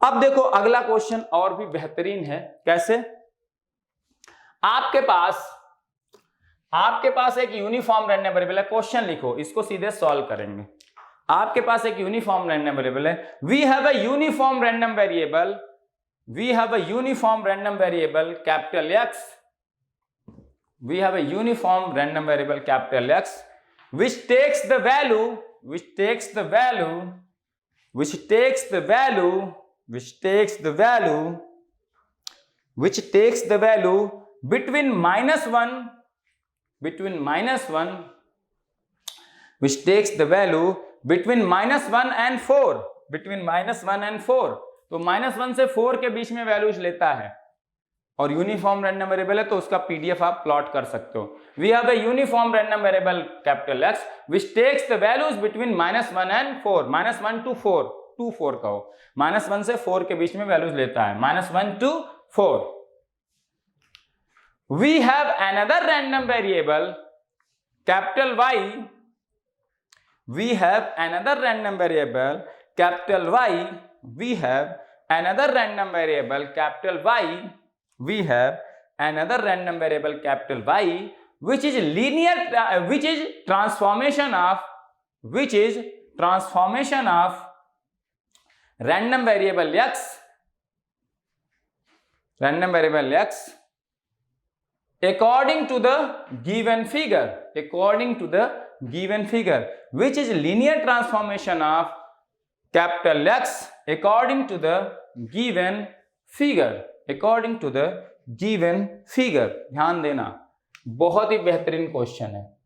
अब देखो अगला क्वेश्चन और भी बेहतरीन है। कैसे? आपके पास एक यूनिफॉर्म रैंडम वेरिएबल है। क्वेश्चन लिखो, इसको सीधे सॉल्व करेंगे। आपके पास एक यूनिफॉर्म रैंडम वेरिएबल है। We have a uniform random variable, capital X, we have a uniform random variable capital X which takes the value between minus 1 and 4, तो -1 से 4 के बीच में वैल्यूज लेता है और यूनिफॉर्म रैंडम वेरिएबल है तो उसका पीडीएफ आप प्लॉट कर सकते हो। We have a uniform random variable capital X which takes the values between -1 and 4, -1 to 4, 2 4 कहो, -1 से 4 के बीच में वैल्यूज लेता है, -1 to 4। We have another random variable capital Y, we have another random variable capital Y, we have another random variable capital Y, we have another random variable capital Y which is transformation of random variable X according to the given figure, which is linear transformation of capital X according to the given figure, ध्यान देना, बहुत ही बेहतरीन question है।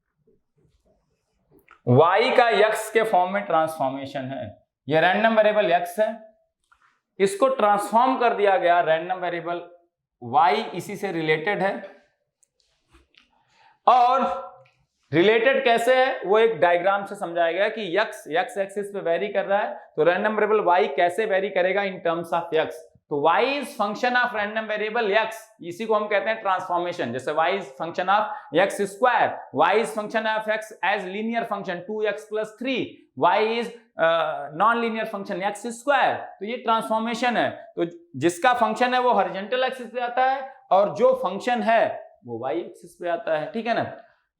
y का x के form में transformation है। यह रैंडम वेरिएबल x है, इसको ट्रांसफॉर्म कर दिया गया रैंडम वेरिएबल y, इसी से रिलेटेड है। और रिलेटेड कैसे है वो एक डायग्राम से समझाया गया कि x एक्सिस पे वेरी कर रहा है, तो रैंडम वेरिएबल y कैसे वेरी करेगा इन टर्म्स ऑफ x। तो y is function of random variable x, इसी को हम कहते हैं ट्रांसफॉर्मेशन। जैसे y is function of x square, y is function of x as linear function 2x + 3, y is non linear function x square. तो ये transformation है। तो जिसका फंक्शन है वो हॉरिजॉन्टल एक्सिस पे आता है और जो फंक्शन है वो y एक्सिस पे आता है, ठीक है ना।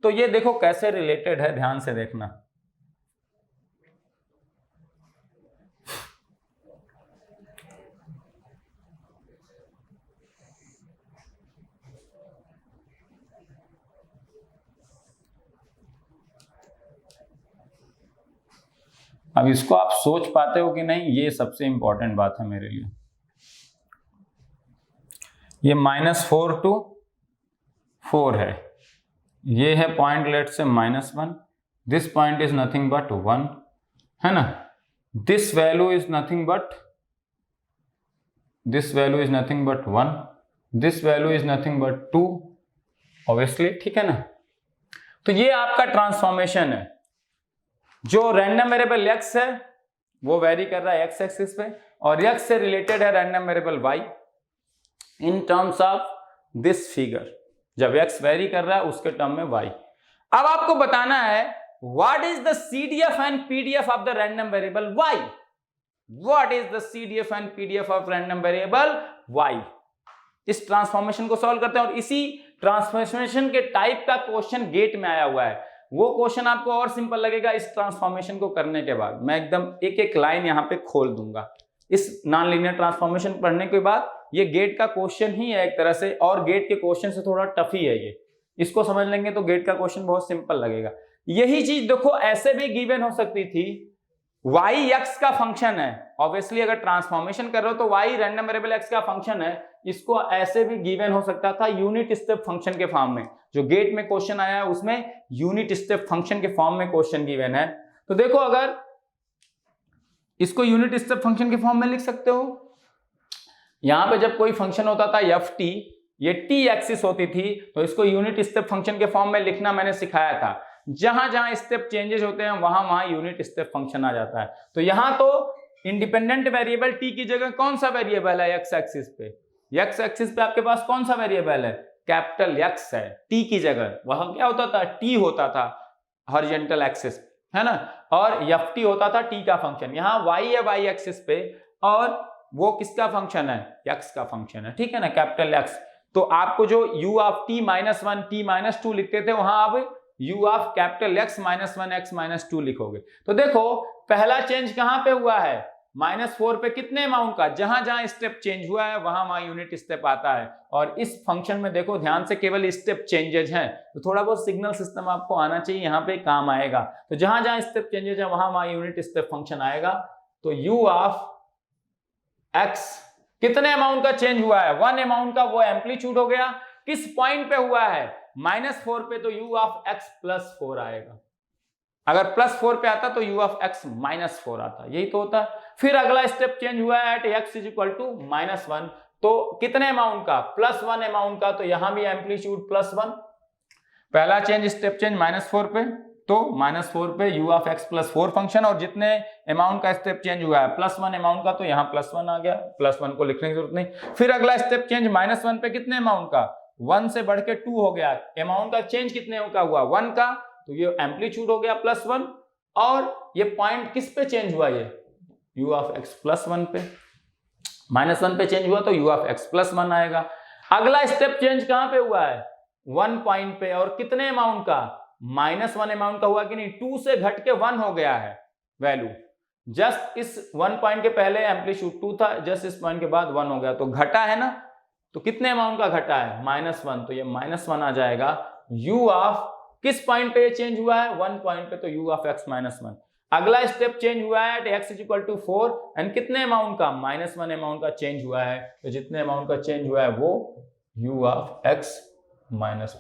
तो ये देखो कैसे रिलेटेड है, ध्यान से देखना। अब इसको आप सोच पाते हो कि नहीं, ये सबसे इंपॉर्टेंट बात है मेरे लिए। ये -4 to 4 है, ये है पॉइंट लेट से -1, this point is nothing but 1, है ना। This value is nothing but 1, this value is nothing but 2, obviously, ठीक है ना। तो ये आपका ट्रांसफॉर्मेशन है। जो रैंडम वेरिएबल x है वो वेरी कर रहा है x एक्सिस पे, और x से रिलेटेड है random variable y in terms of this figure. जब x वेरी कर रहा है उसके टर्म में y। अब आपको बताना है what is the CDF and PDF of the random variable y, what is the CDF and PDF of random variable y। इस ट्रांसफॉर्मेशन को सॉल्व करते हैं और इसी ट्रांसफॉर्मेशन के टाइप का क्वेश्चन गेट में आया हुआ है। वो क्वेश्चन आपको और सिंपल लगेगा इस ट्रांसफॉर्मेशन को करने के बाद। मैं एकदम एक एक लाइन यहां पे खोल दूंगा। इस नॉन लीनियर ट्रांसफॉर्मेशन पढ़ने के बाद ये गेट का क्वेश्चन ही है एक तरह से, और गेट के क्वेश्चन से थोड़ा टफ ही है ये। इसको समझ लेंगे तो गेट का क्वेश्चन बहुत सिंपल लगेगा। यही चीज देखो ऐसे भी गिवन हो सकती थी, y x का फंक्शन है, ऑब्वियसली अगर ट्रांसफॉर्मेशन कर रहे हो तो y रैंडम वेरिएबल x का फंक्शन है। इसको ऐसे भी गिवन हो सकता था यूनिट स्टेप फंक्शन के फॉर्म में। जो गेट में क्वेश्चन आया है उसमें यूनिट स्टेप फंक्शन के फॉर्म में क्वेश्चन गिवन है। तो देखो अगर इसको यूनिट स्टेप फंक्शन के फॉर्म में लिख सकते हो। यहां पे जब कोई फंक्शन होता था ft, ये t एक्सिस होती थी, तो इसको यूनिट स्टेप फंक्शन के फॉर्म में लिखना मैंने सिखाया था। जहां जहां स्टेप चेंजेस होते हैं वहां वहां यूनिट स्टेप फंक्शन आ जाता है। तो यहां तो इंडिपेंडेंट वेरिएबल t की जगह कौन सा वेरिएबल है x एक्सिस पे? x एक्सिस पे आपके पास कौन सा वेरिएबल है? कैपिटल x है। t की जगह वहां क्या होता था? t होता था हॉरिजॉन्टल एक्सिस, है ना, और ft होता था t का फंक्शन। यहाँ y है y एक्सिस पे और वो किसका फंक्शन है, x का फंक्शन है, ठीक है ना, कैपिटल X। तो आपको जो u of t minus 1 t minus 2 लिखते थे वहां आप u of capital X minus 1 x minus 2 लिखोगे। तो देखो पहला चेंज कहां पे हुआ है, -4 पे कितने अमाउंट का, जहां जहां स्टेप चेंज हुआ है वहां वहां यूनिट स्टेप आता है। और इस फंक्शन में देखो ध्यान से केवल स्टेप चेंजेज हैं, तो थोड़ा बहुत सिग्नल सिस्टम आपको आना चाहिए, यहाँ पे काम आएगा। तो जहां जहां स्टेप चेंजेज है वहां वहां यूनिट स्टेप फंक्शन आएगा। तो u ऑफ x कितने अमाउंट का चेंज हुआ है, 1 अमाउंट का, वो एम्पलीट्यूड हो गया। किस पॉइंट पे हुआ है, -4 पे, तो u ऑफ x +4 आएगा। अगर +4 पे आता तो u ऑफ x -4 आता, यही तो होता है। फिर अगला स्टेप चेंज हुआ है एट x = -1, तो कितने अमाउंट का, +1 अमाउंट का, तो यहां भी एम्पलीट्यूड +1। पहला चेंज स्टेप चेंज -4 पे, तो -4 पे u ऑफ x +4 फंक्शन, और जितने अमाउंट का स्टेप चेंज हुआ है +1 अमाउंट का, तो यहाँ +1 आ गया, +1 को लिखने की जरूरत नहीं। फिर अगला स्टेप चेंज -1 पे कितने अमाउंट का, 1 से बढ़ के 2 हो गया, अमाउंट का चेंज कितने का हुआ, 1 का, तो ये एम्पलीट्यूड हो गया +1। और ये पॉइंट किस पे चेंज हुआ, ये u ऑफ x +1 पे, -1 पे चेंज हुआ तो u ऑफ x +1 आएगा। अगला स्टेप चेंज कहां पे हुआ है, 1 पॉइंट पे, और कितने अमाउंट का, -1 अमाउंट का हुआ कि नहीं, 2 से घट के 1 हो गया है वैल्यू। जस्ट इस 1 पॉइंट के पहले एम्पलीट्यूड 2 था, जस्ट इस पॉइंट के बाद 1 हो गया, तो घटा है ना, तो कितने अमाउंट का घटा है, -1, तो ये -1 आ जाएगा। u ऑफ किस पॉइंट पे चेंज हुआ है, 1 पॉइंट पे, तो u ऑफ x -1। अगला स्टेप चेंज हुआ है एट x = 4, एंड कितने अमाउंट का, -1 अमाउंट का चेंज हुआ है, तो जितने अमाउंट का चेंज हुआ है वो u ऑफ x -1।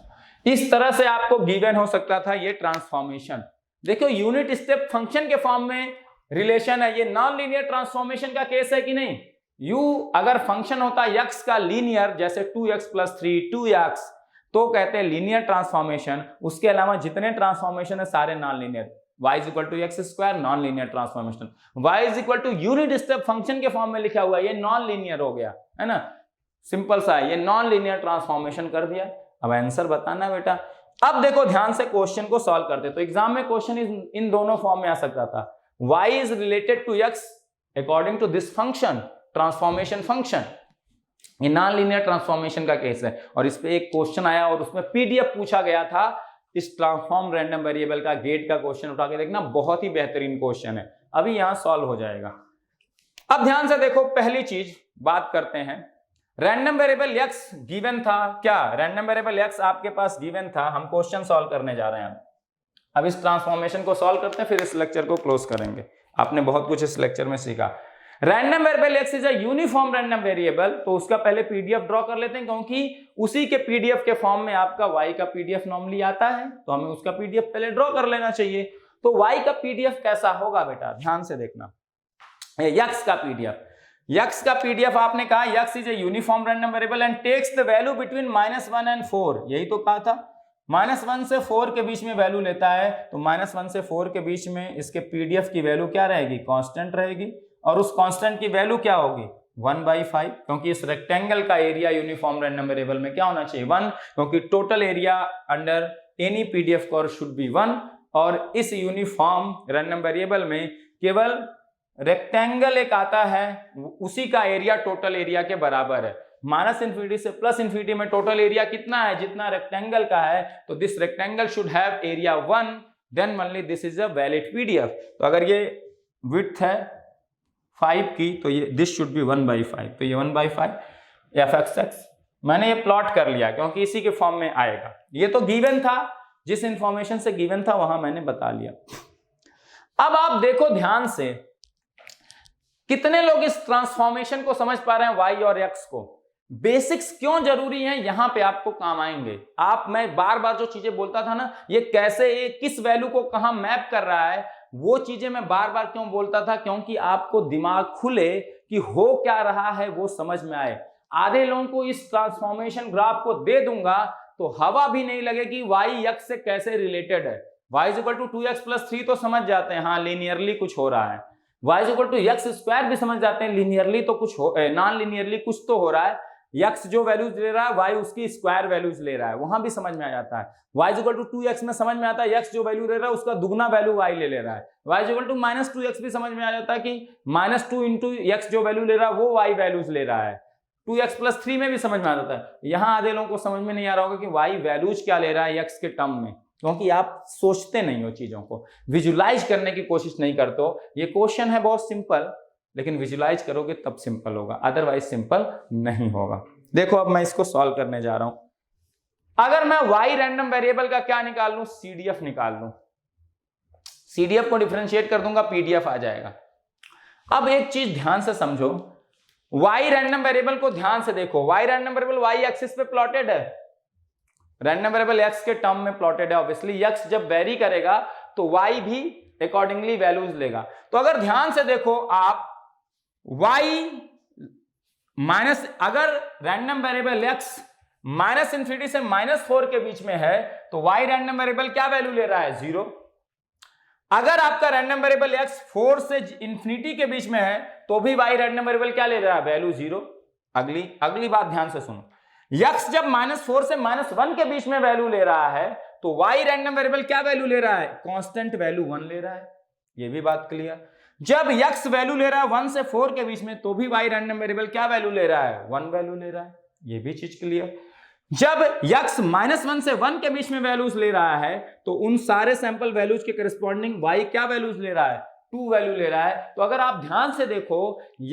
इस तरह से आपको गिवन हो सकता था ये ट्रांसफॉर्मेशन। देखो यूनिट स्टेप फंक्शन के फॉर्म में रिलेशन है, ये नॉन लीनियर ट्रांसफॉर्मेशन का केस है कि नहीं। u अगर फंक्शन होता x का लीनियर, जैसे 2x + 3 2x, तो कहते हैं लीनियर ट्रांसफॉर्मेशन। उसके अलावा जितने ट्रांसफॉर्मेशन है सारे non linear. y = x² non linear transformation, y = unit step function के फॉर्म में लिखा हुआ है, ये नॉन लीनियर हो गया, है ना, सिंपल सा है, ये नॉन लीनियर ट्रांसफॉर्मेशन कर दिया। अब आंसर बताना बेटा। अब देखो ध्यान से क्वेश्चन को सॉल्व करते, तो एग्जाम में क्वेश्चन इन दोनों फॉर्म में आ सकता था, y is related to x according to this function, transformation function. ये नॉन लीनियर ट्रांसफॉर्मेशन का केस है, और इस पे एक क्वेश्चन आया और उसमें पीडीएफ पूछा गया था इस ट्रांसफॉर्म रैंडम वेरिएबल का। गेट का क्वेश्चन उठा के देखना, बहुत ही बेहतरीन क्वेश्चन है, अभी यहां सॉल्व हो जाएगा। अब ध्यान से देखो, पहली चीज बात करते हैं, रैंडम वेरिएबल x गिवन था क्या, रैंडम वेरिएबल x आपके पास गिवन था, हम क्वेश्चन सॉल्व करने जा रहे हैं। अब इस ट्रांसफॉर्मेशन को सॉल्व करते हैं, फिर इस लेक्चर को क्लोज करेंगे। आपने बहुत कुछ इस लेक्चर में सीखा। Random variable x is a uniform random variable, तो उसका पहले पीडीएफ ड्रॉ कर लेते हैं, क्योंकि उसी के पीडीएफ के फॉर्म में आपका y का पीडीएफ नॉर्मली आता है, तो हमें उसका पीडीएफ पहले ड्रॉ कर लेना चाहिए। तो y का पीडीएफ कैसा होगा बेटा, ध्यान से देखना, x का पीडीएफ, x का पीडीएफ आपने कहा x is a uniform random variable and takes the value between -1 and 4, यही तो कहा था, -1 से 4 के बीच में वैल्यू लेता है, तो -1 से 4 के बीच में इसके पीडीएफ की वैल्यू क्या रहेगी, कांस्टेंट रहेगी, और उस कांस्टेंट की वैल्यू क्या होगी, 1/5, क्योंकि इस रेक्टेंगल का एरिया यूनिफॉर्म रैंडम वेरिएबल में क्या होना चाहिए, 1, क्योंकि total area under any PDF curve should be 1, और इस यूनिफॉर्म रैंडम वेरिएबल में केवल रेक्टेंगल एक आता है, उसी का एरिया टोटल एरिया के बराबर है। -∞ से +∞ में टोटल एरिया कितना है, जितना रेक्टेंगल का है, तो this rectangle should have area 1, then only this is a valid PDF. तो अगर ये विड्थ है 5 की, तो ये दिस शुड बी 1/5, तो ये 1/5 f(x) मैंने ये प्लॉट कर लिया, क्योंकि इसी के फॉर्म में आएगा। ये तो गिवन था, जिस इंफॉर्मेशन से गिवन था वहां मैंने बता लिया। अब आप देखो ध्यान से, कितने लोग इस ट्रांसफॉर्मेशन को समझ पा रहे हैं, y और x को। बेसिक्स क्यों जरूरी हैं, यहां पे आपको काम आएंगे। मैं बार बार जो चीजें बोलता था ना, ये कैसे, ये किस वैल्यू को कहां मैप कर रहा है, वो चीजें मैं बार बार क्यों बोलता था, क्योंकि आपको दिमाग खुले कि हो क्या रहा है वो समझ में आए। आधे लोगों को इस ट्रांसफॉर्मेशन ग्राफ को दे दूंगा तो हवा भी नहीं लगेगी y x से कैसे रिलेटेड है। y = 2x + 3 तो समझ जाते हैं, हाँ लीनियरली कुछ हो रहा है। y = x² भी समझ जाते हैं, लीनियरली तो कुछ हो, नॉन लीनियरली कुछ तो हो रहा है। x जो वैल्यूज ले रहा है y उसकी स्क्वायर वैल्यूज ले रहा है, वहां भी समझ में आ जाता है। y इक्वल टू 2x में समझ में आता है x जो वैल्यू ले रहा है उसका दुगना वैल्यू y ले रहा है। y इक्वल टू -2x भी समझ में आ जाता है कि -2 इंटू x जो वैल्यू ले रहा है वो y वैल्यूज ले रहा है। 2x + 3 में भी समझ में आ जाता है। यहां आधे लोगों को समझ में नहीं आ रहा होगा कि y वैल्यूज क्या ले रहा है x के टर्म में, क्योंकि आप सोचते नहीं हो, चीजों को विजुलाइज करने की कोशिश नहीं करते हो। ये क्वेश्चन है बहुत सिंपल, लेकिन विजुलाइज करोगे तब सिंपल होगा, अदरवाइज सिंपल नहीं होगा। देखो अब मैं इसको सॉल्व करने जा रहा हूं। अगर मैं y रैंडम वेरिएबल का क्या निकाल लूं, CDF निकाल लूं, CDF को डिफरेंशिएट कर दूंगा, PDF आ जाएगा। अब एक चीज ध्यान से समझो, y रैंडम वेरिएबल को ध्यान से देखो। y random variable y axis पे प्लॉटेड है, रैंडम वेरिएबल x के टर्म में प्लॉटेड है। ऑब्वियसली x जब वेरी करेगा तो y भी अकॉर्डिंगली वैल्यूज लेगा। तो अगर ध्यान से देखो आप, y माइनस, अगर रैंडम वेरिएबल x -∞ से -4 के बीच में है तो y रैंडम वेरिएबल क्या वैल्यू ले रहा है, 0। अगर आपका रैंडम वेरिएबल x 4 से इंफिनिटी के बीच में है तो भी y रैंडम वेरिएबल क्या ले रहा है, वैल्यू 0। अगली बात ध्यान से सुनो, x जब -4 से -1 के बीच में वैल्यू ले रहा है तो y रैंडम वेरिएबल क्या वैल्यू ले रहा है, कांस्टेंट वैल्यू 1 ले रहा है। ये भी बात क्लियर। जब x वैल्यू ले रहा है 1 से 4 के बीच में तो भी y रैंडम वेरिएबल क्या वैल्यू ले रहा है, 1 वैल्यू ले रहा है। ये भी चीज क्लियर। जब x -1 से 1 के बीच में वैल्यूज ले रहा है तो उन सारे सैंपल वैल्यूज के करस्पॉन्डिंग y क्या वैल्यूज ले रहा है, 2 वैल्यू ले रहा है। तो अगर आप ध्यान से देखो,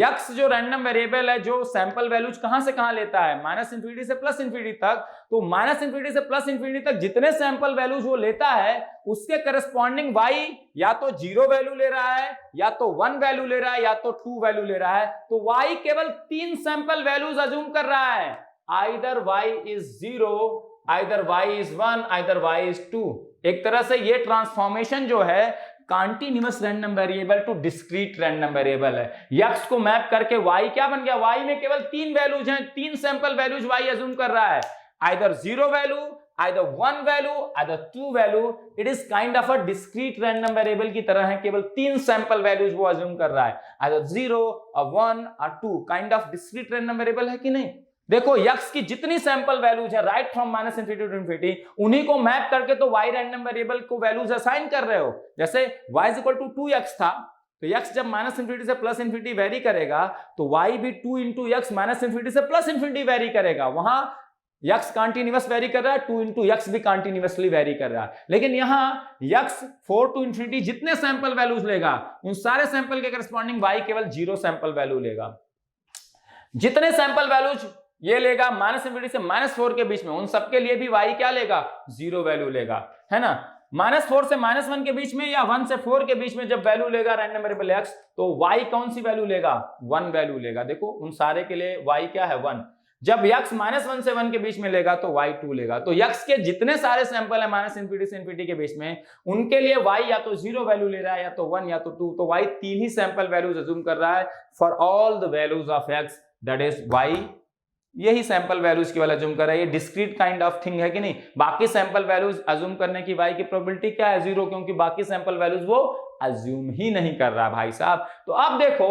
x जो रैंडम वेरिएबल है जो सैंपल वैल्यूज कहां से कहां लेता है, -∞ से +∞ तक, तो -∞ से +∞ तक जितने सैंपल वैल्यूज वो लेता है उसके करस्पॉन्डिंग y या तो 0 वैल्यू ले रहा है, या तो 1 वैल्यू ले रहा है, या तो 2 वैल्यू ले रहा है। तो y केवल 3 सैंपल वैल्यूज अज्यूम कर रहा है, either y is 0, either y is 1, either y is 2। एक तरह से ये ट्रांसफॉर्मेशन जो है continuous random variable to discrete random variable है। x को मैप करके y क्या बन गया, y में केवल 3 वैल्यूज हैं, 3 सैंपल वैल्यूज y अज्यूम कर रहा है, either 0 value, either 1 value, either 2 value. It is kind of a discrete random variable की तरह है, केवल 3 सैंपल वैल्यूज वो अज्यूम कर रहा है, आइदर 0, 1 और 2। Kind of discrete random variable है कि नहीं। देखो x की जितनी सैंपल वैल्यूज है राइट फ्रॉम -∞ टू ∞, उन्हीं को मैप करके तो y रैंडम वेरिएबल को वैल्यूज असाइन कर रहे हो। जैसे y इक्वल टू 2x था, तो x जब -∞ से +∞ वेरी करेगा तो y भी 2 इंटू x -∞ से +∞ वेरी करेगा। वहां x कॉन्टिन्यूअस वेरी कर रहा है, 2 इंटू x भी कॉन्टिन्यूअसली वेरी कर रहा है। लेकिन यहां x 4 टू ∞ जितने सैंपल वैल्यूज लेगा उन सारे सैंपल के करस्पॉन्डिंग y केवल 0 सैंपल वैल्यू लेगा। जितने सैंपल वैल्यूज ये लेगा -∞ से -4 के बीच में, उन सबके लिए भी y क्या लेगा, 0 वैल्यू लेगा, है ना। -4 से -1 के बीच में या 1 से 4 के बीच में जब वैल्यू लेगा रैंडम वेरिएबल x, तो y कौन सी वैल्यू लेगा, 1 वैल्यू लेगा। देखो उन सारे के लिए y क्या है, 1। जब x -1 से 1 के बीच में लेगा तो y 2 लेगा। तो x के जितने सारे सैंपल है -∞ से ∞ के बीच में, उनके लिए y या तो 0 वैल्यू ले रहा है, या तो 1 या तो 2। तो y 3 ही सैंपल वैल्यूज अज्यूम कर रहा है for all the values of x, that is y यही सैंपल वैल्यूज की वाला अज्यूम कर रहा है। ये डिस्क्रीट काइंड ऑफ थिंग है कि नहीं। बाकी सैंपल वैल्यूज अज्यूम करने की y की प्रोबेबिलिटी क्या है, 0, क्योंकि बाकी सैंपल वैल्यूज वो अज्यूम ही नहीं कर रहा भाई साहब। तो अब देखो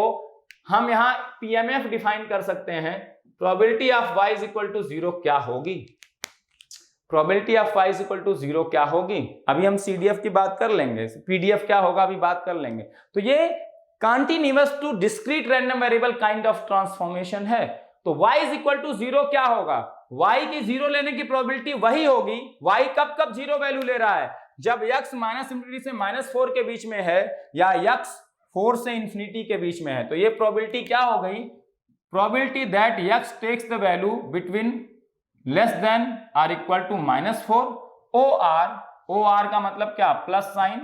हम यहाँ PMF डिफाइन कर सकते हैं, probability of y is equal to 0 क्या होगी, probability of y is equal to 0 क्या होगी। अभी हम CDF की बात कर लेंगे, PDF क्या होगा अभी बात कर लेंगे। तो ये continuous to discrete random variable kind of transformation है। तो y इज इक्वल टू 0 क्या होगा, y की 0 लेने की प्रोबेबिलिटी वही होगी। y कब कब 0 वैल्यू ले रहा है, जब x -∞ से -4 के बीच में है, या x 4 से ∞ के बीच में है। तो ये प्रोबेबिलिटी क्या हो गई, probability that x takes the value between less than or equal to -4, OR का मतलब क्या, प्लस साइन,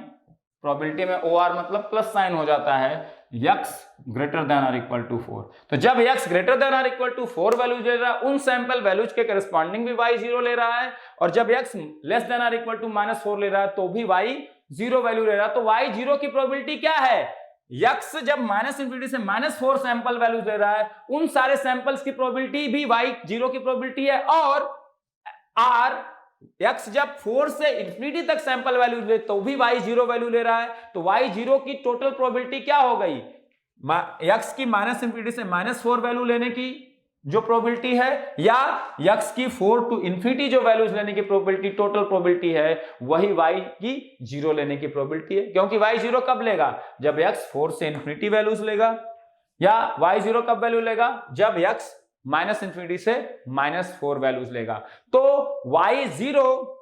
प्रोबेबिलिटी में OR मतलब प्लस साइन हो जाता है, x greater than or equal to 4। तो जब x greater than or equal to 4 value ले रहा है, उन सैंपल वैल्यूज के करस्पॉन्डिंग भी y 0 ले रहा है, और जब x less than or equal to -4 ले रहा है तो भी y 0 वैल्यू ले रहा है। तो y 0 की प्रोबेबिलिटी क्या है, x जब -∞ से -4 सैंपल वैल्यूज ले रहा है, उन सारे सैंपल्स की प्रोबेबिलिटी भी y 0 की प्रोबेबिलिटी है, और r x जब 4 से ∞ तक सैंपल वैल्यू ले तो भी y 0 वैल्यू ले रहा है। तो y 0 की टोटल प्रोबेबिलिटी क्या हो गई, x की -∞ से -4 वैल्यू लेने की जो प्रोबेबिलिटी है, या x की 4 to infinity जो वैल्यूज लेने की प्रोबेबिलिटी, टोटल प्रोबेबिलिटी है, वही y की 0 लेने की प्रोबेबिलिटी है। क्योंकि y 0 कब लेगा? जब x 4 से इन्फिनिटी वैल्यूज लेगा, या y 0 कब वैल्यू लेगा? जब x माइनस इन्फिनिटी से -4 वैल्यूज लेगा। तो y 0,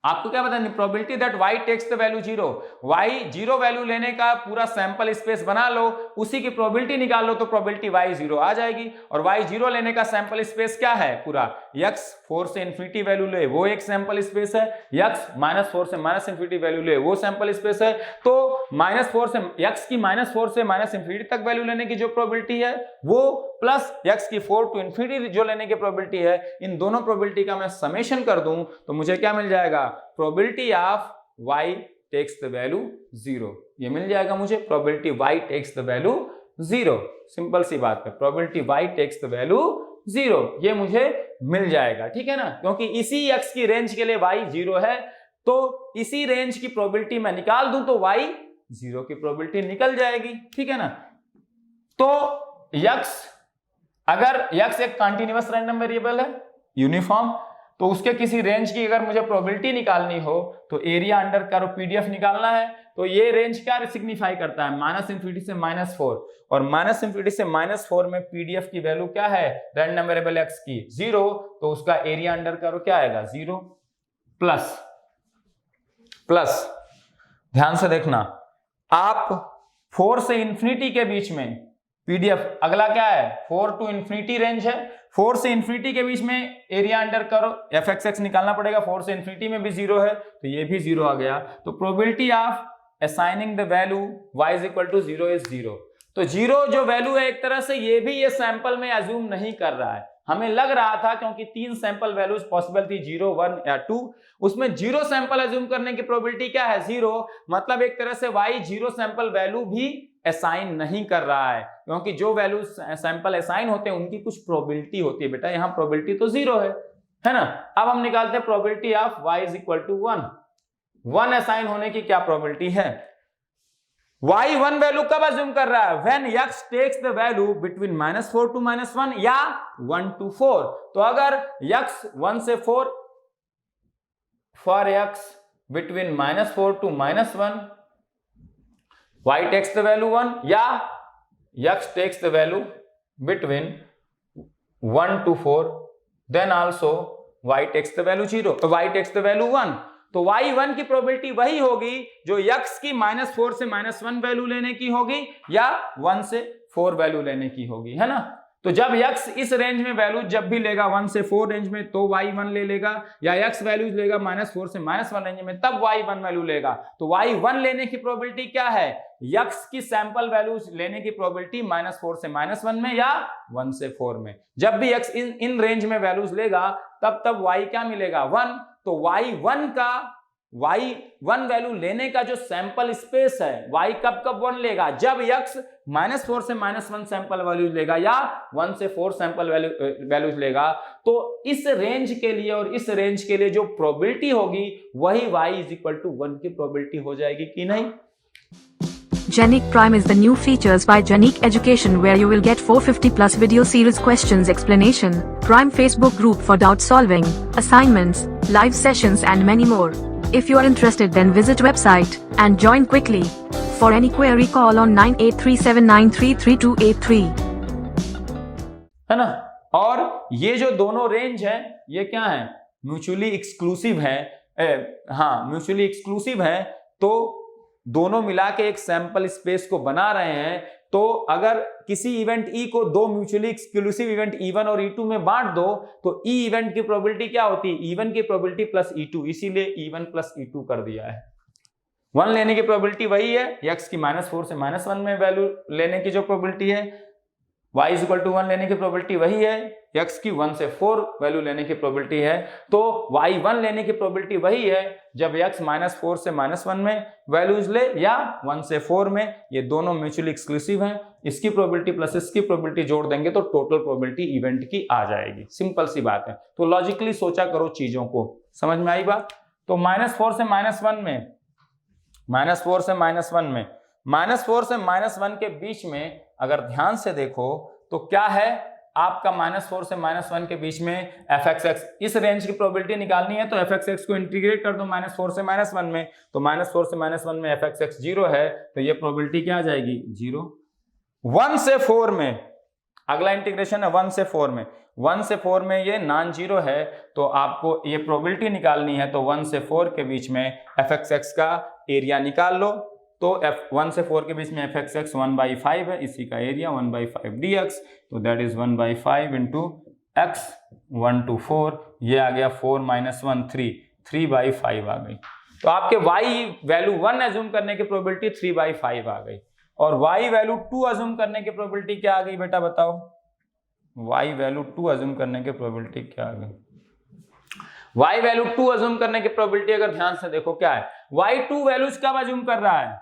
आपको क्या बतानी, probability that y takes the value 0, y 0 value लेने का पूरा सैंपल स्पेस बना लो, उसी की प्रोबेबिलिटी निकाल लो, तो प्रोबेबिलिटी y 0 आ जाएगी। और y 0 लेने का सैंपल स्पेस क्या है? पूरा x 4 से इन्फिनिटी वैल्यू ले, वो एक सैंपल स्पेस है, x -4 से माइनस इन्फिनिटी वैल्यू ले, वो सैंपल स्पेस है। तो -4 से x की -4 से माइनस इन्फिनिटी तक वैल्यू लेने की जो प्रोबेबिलिटी है वो, प्लस x की 4 to इन्फिनिटी जो लेने की प्रोबेबिलिटी है, इन दोनों प्रोबेबिलिटी का मैं समेशन कर दूं तो मुझे क्या मिल जाएगा? Probability of y takes the value 0, ये मिल जाएगा मुझे, probability y takes the value 0। Simple सी बात है, probability y takes the value 0, ये मुझे मिल जाएगा, ठीक है ना। क्योंकि इसी x की रेंज के लिए y 0 है, तो इसी रेंज की प्रोबेबिलिटी मैं निकाल दूं तो y 0 की प्रोबेबिलिटी निकल जाएगी, ठीक है ना। तो x, अगर x एक कंटीन्यूअस रैंडम वेरिएबल है, यूनिफॉर्म, तो उसके किसी रेंज की अगर मुझे प्रोबेबिलिटी निकालनी हो तो एरिया अंडर कर्व पीडीएफ निकालना है। तो ये रेंज क्या सिग्निफाई करता है? माइनस इन्फिनिटी से -4, और माइनस इन्फिनिटी से -4 में पीडीएफ की वैल्यू क्या है? रैंडम वेरिएबल x की 0, तो उसका एरिया अंडर कर्व क्या आएगा? 0 प्लस ध्यान से देखना, आप 4 से इन्फिनिटी के बीच में पीडीएफ, अगला क्या है? 4 to इन्फिनिटी रेंज है, 4 से इन्फिनिटी के बीच में एरिया अंडर कर्व fxx निकालना पड़ेगा, 4 से इन्फिनिटी में भी 0 है तो ये भी 0 आ गया। तो probability of assigning the value y is equal to 0 is 0। तो 0 जो वैल्यू है, एक तरह से ये भी ये सैंपल में अज्यूम नहीं कर रहा है, हमें लग रहा था क्योंकि 3 सैंपल वैल्यूज पॉसिबल थी, 0, 1 या 2, उसमें 0 सैंपल अज्यूम करने की प्रोबेबिलिटी क्या है? 0। मतलब एक तरह से y 0 सैंपल वैल्यू भी असाइन नहीं कर रहा है, क्योंकि जो वैल्यू सैंपल असाइन होते हैं उनकी कुछ प्रोबेबिलिटी होती है। बेटा यहाँ प्रोबेबिलिटी तो 0 है ना। अब हम निकालते हैं probability of y is equal to 1। 1 assign होने की क्या प्रोबेबिलिटी है? y 1 वैल्यू कब अज्यूम कर रहा है? When x takes the value between -4 to -1 या 1 to 4। तो अगर x 1 से 4, for x between -4 to -1, y takes the value 1, या x takes the value between 1 to 4, then also y takes the value 0, तो y takes the value 1। तो y1 की probability वही होगी जो x की -4 से -1 वैल्यू लेने की होगी या 1 से 4 वैल्यू लेने की होगी, है ना। तो जब x इस रेंज में वैल्यू जब भी लेगा 1 से 4 रेंज में, तो y1 ले लेगा, या x वैल्यूज लेगा -4 से -1 रेंज में, तब y1 वैल्यू लेगा। तो y1 लेने की प्रोबेबिलिटी क्या है? x की सैंपल वैल्यूज लेने की प्रोबेबिलिटी -4 से -1 में या 1 से 4 में। जब भी x इन रेंज में वैल्यूज लेगा तब y क्या मिलेगा? 1। तो y1 वैल्यू लेने का जो सैंपल स्पेस है, y कब 1 लेगा? जब x -4 से -1 सैंपल वैल्यूज लेगा या 1 से 4 सैंपल वैल्यूज लेगा। तो इस रेंज के लिए और इस रेंज के लिए जो प्रोबेबिलिटी होगी वही y इज इक्वल टू 1 की प्रोबेबिलिटी हो जाएगी कि नहीं। Genic Prime is the new features by Genic Education where you will get 450 plus video series questions explanation, Prime Facebook group for doubt solving, assignments, live sessions and many more. If you are interested then visit website and join quickly. For any query call on 9837933283. है ना। और ये जो दोनों range है ये क्या है? म्यूचुअली एक्सक्लूसिव है। हाँ, म्यूचुअली एक्सक्लूसिव है, तो दोनों मिला के एक सैंपल स्पेस को बना रहे हैं। तो अगर किसी इवेंट E को दो म्यूचुअली एक्सक्लूसिव इवेंट E1 और E2 में बांट दो तो E इवेंट की प्रोबेबिलिटी क्या होती है? E1 की प्रोबेबिलिटी प्लस E2, इसीलिए E1 प्लस E2 कर दिया है। 1 लेने की प्रोबेबिलिटी वही है, x की -4 से -1 में वैल्यू लेने की जो प्रोबेबिलिटी है, y इज इक्वल टू 1 लेने की प्रोबेबिलिटी वही है, x की 1 से 4 वैल्यू लेने की प्रोबेबिलिटी है। तो y1 लेने की प्रोबेबिलिटी वही है जब x -4 से -1 में वैल्यूज ले या 1 से 4 में, ये दोनों म्यूचुअली एक्सक्लूसिव हैं। इसकी प्रोबेबिलिटी प्लस इसकी प्रोबेबिलिटी जोड़ देंगे तो टोटल प्रोबेबिलिटी इवेंट की आ जाएगी। सिंपल सी बात है। तो लॉजिकली सोचा करो चीजों को, समझ में आई बात। तो -4 से -1 में, -4 से -1 में, -4 से -1 के बीच में अगर ध्यान से देखो तो क्या है? आपका -4 से -1 के बीच में f(x), इस रेंज की प्रोबेबिलिटी निकालनी है तो f(x) को इंटीग्रेट कर दो -4 से -1 में, तो -4 से -1 में f(x) 0 है, तो ये प्रोबेबिलिटी क्या आ जाएगी 0। 1 से 4 में अगला इंटीग्रेशन है 1 से 4 में, 1 से 4 में ये नॉन जीरो है, तो आपको ये प्रोबेबिलिटी निकालनी है, तो 1 से 4 के बीच में f(x) का एरिया निकाल लो, तो 1 से 4 के बीच में f(x) 1/5 है, इसी का एरिया 1/5 dx, तो that is 1/5 into x 1 to 4, ये आ गया 4 - 1 3/5 आ गई। तो आपके y वैल्यू 1 एज्यूम करने की प्रोबेबिलिटी 3/5 आ गई, और y वैल्यू 2 एज्यूम करने की प्रोबेबिलिटी क्या आ गई बेटा बताओ, y वैल्यू 2 एज्यूम करने की प्रोबेबिलिटी क्या आ गई, y वैल्यू 2 एज्यूम करने की प्रोबेबिलिटी अगर ध्यान से देखो क्या है, y2 वैल्यूज कब एज्यूम कर रहा है,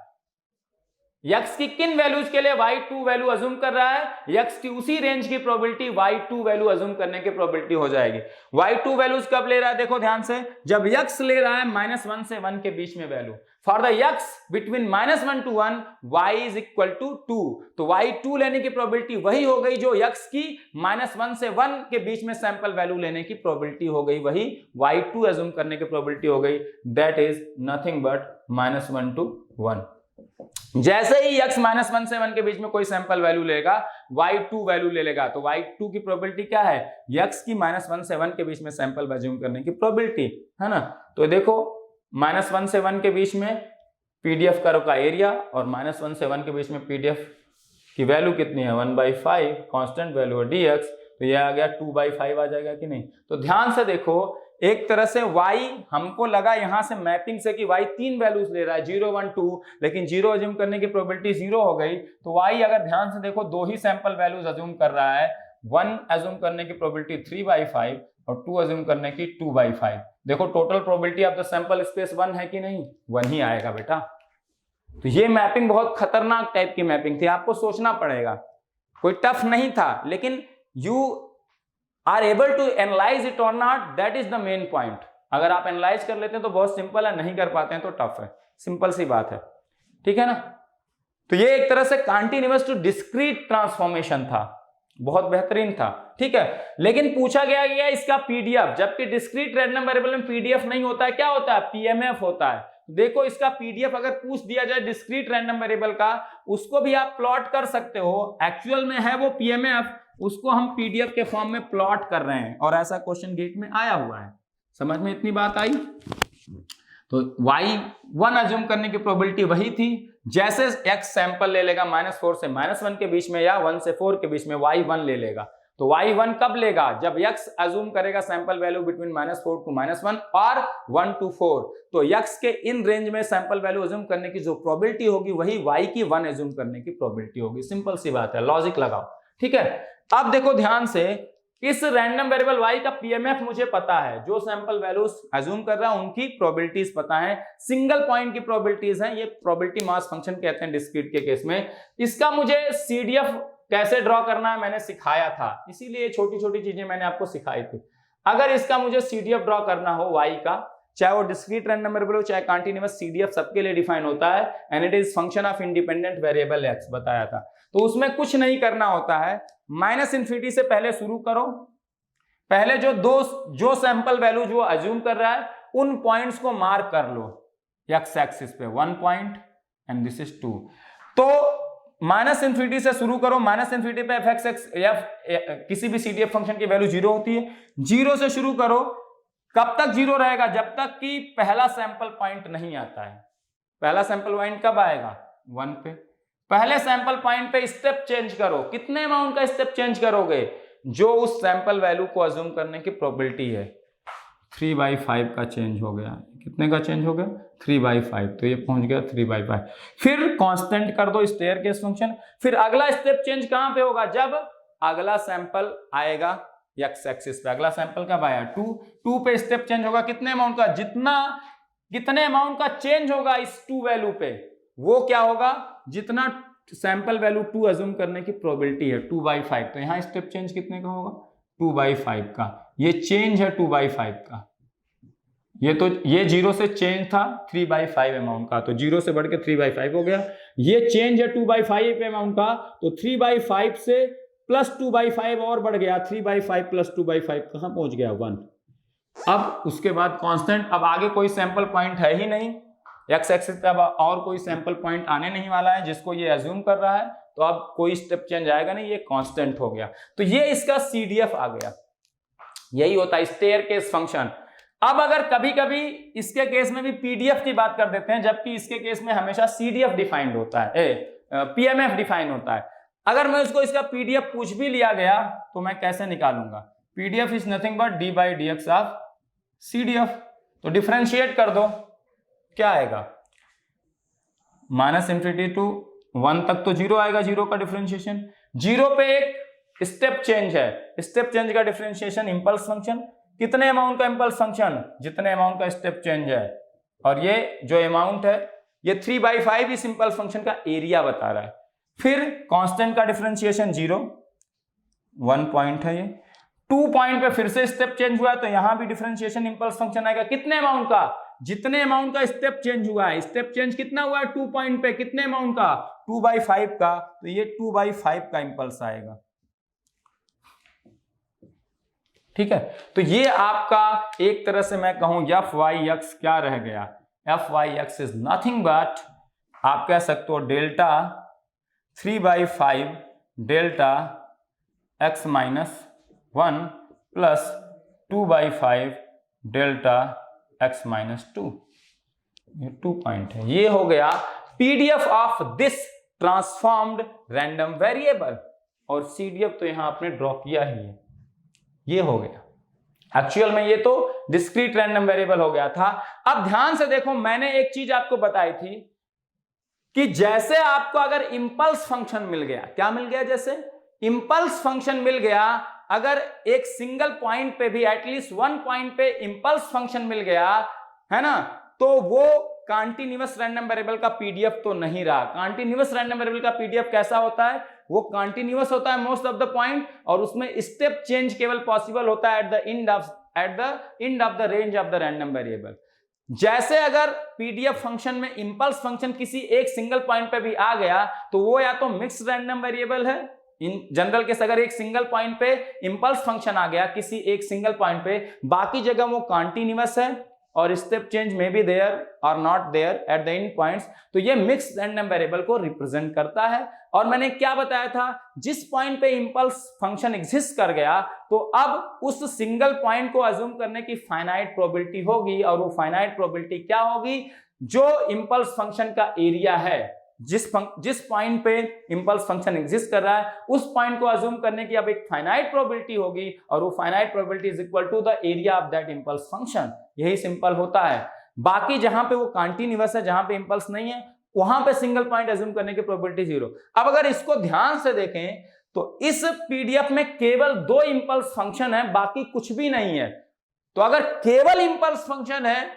x की किन वैल्यूज के लिए y2 वैल्यू अज्यूम कर रहा है, x की उसी रेंज की प्रोबेबिलिटी y2 वैल्यू अज्यूम करने की प्रोबेबिलिटी हो जाएगी। y2 वैल्यूज कब ले रहा है, देखो ध्यान से, जब x ले रहा है -1 से 1 के बीच में value, for the x between -1 to 1 y is equal to 2, तो y2 लेने की प्रोबेबिलिटी वही हो गई जो x की -1 से 1 के बीच में सैंपल वैल्यू लेने की प्रोबेबिलिटी हो गई, वही y2 अज्यूम करने की प्रोबेबिलिटी हो गई, that is nothing but -1 to 1। जैसे ही x -1 से 1 के बीच में कोई सैंपल वैल्यू लेगा y2 वैल्यू ले लेगा, तो y2 की प्रोबेबिलिटी क्या है, x की -1 से 1 के बीच में सैंपल अज्यूम करने की प्रोबेबिलिटी है ना। तो देखो -1 से 1 के बीच में पीडीएफ कर्व का एरिया और -1 से 1 के बीच में पीडीएफ की वैल्यू कितनी है 1/5, कांस्टेंट वैल्यू है dx, तो यह आ गया 2/5 आ जाएगा कि नहीं। तो ध्यान से देखो, एक तरह से y हमको लगा यहां से मैपिंग से कि y 3 वैल्यूज ले रहा है 0 1 2, लेकिन 0 अज्यूम करने की प्रोबेबिलिटी 0 हो गई, तो y अगर ध्यान से देखो 2 ही सैंपल वैल्यूज अज्यूम कर रहा है, 1 अज्यूम करने की प्रोबेबिलिटी 3/5 और 2 अज्यूम करने की 2/5। देखो total probability of the sample space 1 है कि नहीं, 1 ही आएगा बेटा। तो ये मैपिंग बहुत खतरनाक टाइप की मैपिंग थी, आपको सोचना पड़ेगा, कोई टफ नहीं था, लेकिन you are able to analyze it और not, that is the main point. अगर आप एनालाइज कर लेते हैं तो बहुत सिंपल है, नहीं कर पाते हैं तो टफ है, सिंपल सी बात है, ठीक है ना। तो ये एक तरह से कॉन्टिन्यूअस टू डिस्क्रीट ट्रांसफॉर्मेशन था, बहुत बेहतरीन था, ठीक है। लेकिन पूछा गया इसका पीडीएफ, जबकि डिस्क्रीट रैंडम वेरिएबल में पीडीएफ नहीं होता है, क्या होता है पीएमएफ होता है। देखो इसका पीडीएफ अगर पूछ दिया जाए डिस्क्रीट रैंडम वेरिएबल का, उसको भी आप प्लॉट कर सकते हो, एक्चुअल में है वो पीएमएफ, उसको हम पीडीएफ के फॉर्म में प्लॉट कर रहे हैं, और ऐसा क्वेश्चन गेट में आया हुआ है। समझ में इतनी बात आई। तो y1 अज्यूम करने की प्रोबेबिलिटी वही थी, जैसे x सैंपल ले लेगा -4 से -1 के बीच में या 1 से 4 के बीच में y1 ले लेगा। तो y1 कब लेगा, जब x अज्यूम करेगा सैंपल वैल्यू बिटवीन -4 to -1 और 1 to 4, तो x के इन रेंज में सैंपल वैल्यू अज्यूम करने की जो प्रोबेबिलिटी होगी वही y की 1 अज्यूम करने की प्रोबेबिलिटी होगी। सिंपल सी बात है, लॉजिक लगाओ, ठीक है। अब देखो ध्यान से, इस रैंडम वेरिएबल y का पीएमएफ मुझे पता है, जो सैंपल वैल्यूज अज्यूम कर रहा है उनकी प्रोबेबिलिटीज पता है, सिंगल पॉइंट की प्रोबेबिलिटीज हैं, ये प्रोबेबिलिटी मास फंक्शन कहते हैं डिस्क्रीट के केस में। इसका मुझे सीडीएफ कैसे ड्रॉ करना है मैंने सिखाया था, इसीलिए छोटी छोटी चीजें मैंने आपको सिखाई थी। अगर इसका मुझे सीडीएफ ड्रॉ करना हो y का, चाहे वो डिस्क्रीट रैंडम वेरिएबल हो चाहे कंटीन्यूअस, सीडीएफ सबके लिए डिफाइन होता है, and it is function of independent variable x बताया था। तो उसमें कुछ नहीं करना होता है, -∞ से पहले शुरू करो, पहले जो सैंपल वैल्यू जो अज्यूम कर रहा है उन पॉइंट्स को मार्क कर लो x एक्सिस पे, 1 पॉइंट एंड दिस इज 2। तो -∞ से शुरू करो, -∞ पे f(x) या किसी भी सीडीएफ फंक्शन की वैल्यू 0 होती है, 0 से शुरू करो। कब तक 0 रहेगा, जब तक कि पहला सैंपल पॉइंट नहीं आता है। पहला सैंपल पॉइंट कब आएगा, 1 पे। पहले सैंपल पॉइंट पे स्टेप चेंज करो, कितने अमाउंट का स्टेप चेंज करोगे, जो उस सैंपल वैल्यू को अज्यूम करने की प्रोबेबिलिटी है। 3/5 का चेंज हो गया, कितने का चेंज हो गया 3/5, तो ये पहुंच गया 3/5। फिर कांस्टेंट कर दो स्टेयरकेस फंक्शन। फिर अगला स्टेप चेंज कहां पे होगा, जब अगला सैंपल आएगा x एक्सिस पे। अगला सैंपल कब आया 2 पे स्टेप चेंज होगा, कितने अमाउंट का, कितने अमाउंट का चेंज होगा इस 2 वैल्यू पे, वो क्या होगा, जितना सैंपल वैल्यू 2 अज्यूम करने की प्रोबेबिलिटी है 2/5। तो यहां स्टेप चेंज कितने का होगा 2/5 का, ये चेंज है 2/5 का। ये 0 से चेंज था 3/5 अमाउंट का, तो 0 से बढ़ के 3/5 हो गया। ये चेंज है 2/5 अमाउंट का, तो 3/5 से +2/5 और बढ़ गया, 3/5 + 2/5 कहां पहुंच गया 1। अब उसके बाद कांस्टेंट, अब आगे कोई सैंपल पॉइंट है ही नहीं, एक्स एक्सिस पे अब और कोई सैंपल पॉइंट आने नहीं वाला है जिसको ये एज्यूम कर रहा है, तो अब कोई स्टेप चेंज आएगा नहीं, ये कांस्टेंट हो गया। तो ये इसका CDF आ गया। यही होता है स्टेयरकेस फंक्शन। अब अगर कभी कभी इसके केस में भी PDF की बात कर देते हैं, जबकि इसके केस में हमेशा CDF डिफाइंड होता है, PMF डिफाइन होता है। अगर मैं उसको इसका PDF पूछ भी लिया गया तो मैं कैसे निकालूंगा? PDF is nothing but d/dx of CDF। तो डिफरेंशिएट कर दो, क्या आएगा? -∞ to 1 तक तो 0 आएगा, 0 का डिफरेंशिएशन। 0 पे एक स्टेप चेंज है, स्टेप चेंज का डिफरेंशिएशन इंपल्स फंक्शन। कितने अमाउंट का इंपल्स फंक्शन? जितने अमाउंट का स्टेप चेंज है। और ये जो अमाउंट है ये 3/5 इस इंपल्स फंक्शन का एरिया बता रहा है। फिर कांस्टेंट का डिफरेंशिएशन 0, 1 पॉइंट है ये। 2 पॉइंट पे फिर से स्टेप चेंज हुआ है, तो यहां भी डिफरेंशिएशन इंपल्स फंक्शन आएगा। कितने अमाउंट का? जितने अमाउंट का स्टेप चेंज हुआ है। स्टेप चेंज कितना हुआ है 2 पॉइंट पे? कितने अमाउंट का? 2/5 का, तो ये 2/5 का इंपल्स आएगा। ठीक है, तो ये आपका एक तरह से मैं कहूं Fy(x) क्या रह गया? Fy(x) इज नथिंग बट, आप कह सकते हो delta 3/5 delta x - 1 plus 2/5 delta x - 2। ये 2 पॉइंट है। ये हो गया PDF of this transformed random variable. और CDF तो यहां आपने ड्रॉ किया ही है, ये हो गया। एक्चुअल में ये तो डिस्क्रीट रैंडम वेरिएबल हो गया था। अब ध्यान से देखो, मैंने एक चीज आपको बताई थी कि जैसे आपको अगर इंपल्स फंक्शन मिल गया, क्या मिल गया? जैसे इंपल्स फंक्शन मिल गया, अगर एक सिंगल पॉइंट पे भी एटलीस्ट 1 पॉइंट पे इंपल्स फंक्शन मिल गया है ना, तो वो कॉन्टिन्यूअस रैंडम वेरिएबल का PDF तो नहीं रहा। कॉन्टिन्यूअस रैंडम वेरिएबल का PDF कैसा होता है? वो कॉन्टिन्यूअस होता है मोस्ट ऑफ द पॉइंट, और उसमें स्टेप चेंज केवल पॉसिबल होता है eight the end of the range of the random variable. जैसे अगर PDF फंक्शन में इंपल्स फंक्शन किसी एक सिंगल पॉइंट पे भी आ गया, तो वो या तो मिक्स्ड रैंडम वेरिएबल है। इन जनरल केस अगर एक सिंगल पॉइंट पे इंपल्स फंक्शन आ गया किसी एक सिंगल पॉइंट पे, बाकी जगह वो कॉन्टिन्यूअस है और स्टेप चेंज में बी देयर और not there at the end points, तो ये मिक्स्ड रैंडम वेरिएबल को रिप्रेजेंट करता है। और मैंने क्या बताया था, जिस पॉइंट पे इंपल्स फंक्शन एग्जिस्ट कर गया, तो अब उस सिंगल पॉइंट को अज्यूम करने की फाइनाइट प्रोबेबिलिटी होगी, और वो फाइनाइट प्रोबेबिलिटी क्या होगी? जो इंपल्स फंक्शन का एरिया है, जिस पॉइंट पे इंपल्स फंक्शन एग्जिस्ट कर रहा है, उस पॉइंट को अज्यूम करने की अब एक फाइनाइट प्रोबेबिलिटी होगी, और वो finite probability is equal to the area of that impulse function. यही सिंपल होता है। बाकी जहां पे वो कॉन्टिन्यूअस है, जहां पे इंपल्स नहीं है, वहां पे सिंगल पॉइंट अज्यूम करने की प्रोबेबिलिटी 0। अब अगर इसको ध्यान से देखें तो इस PDF में केवल 2 इंपल्स फंक्शन है, बाकी कुछ भी नहीं है। तो अगर केवल इंपल्स फंक्शन है,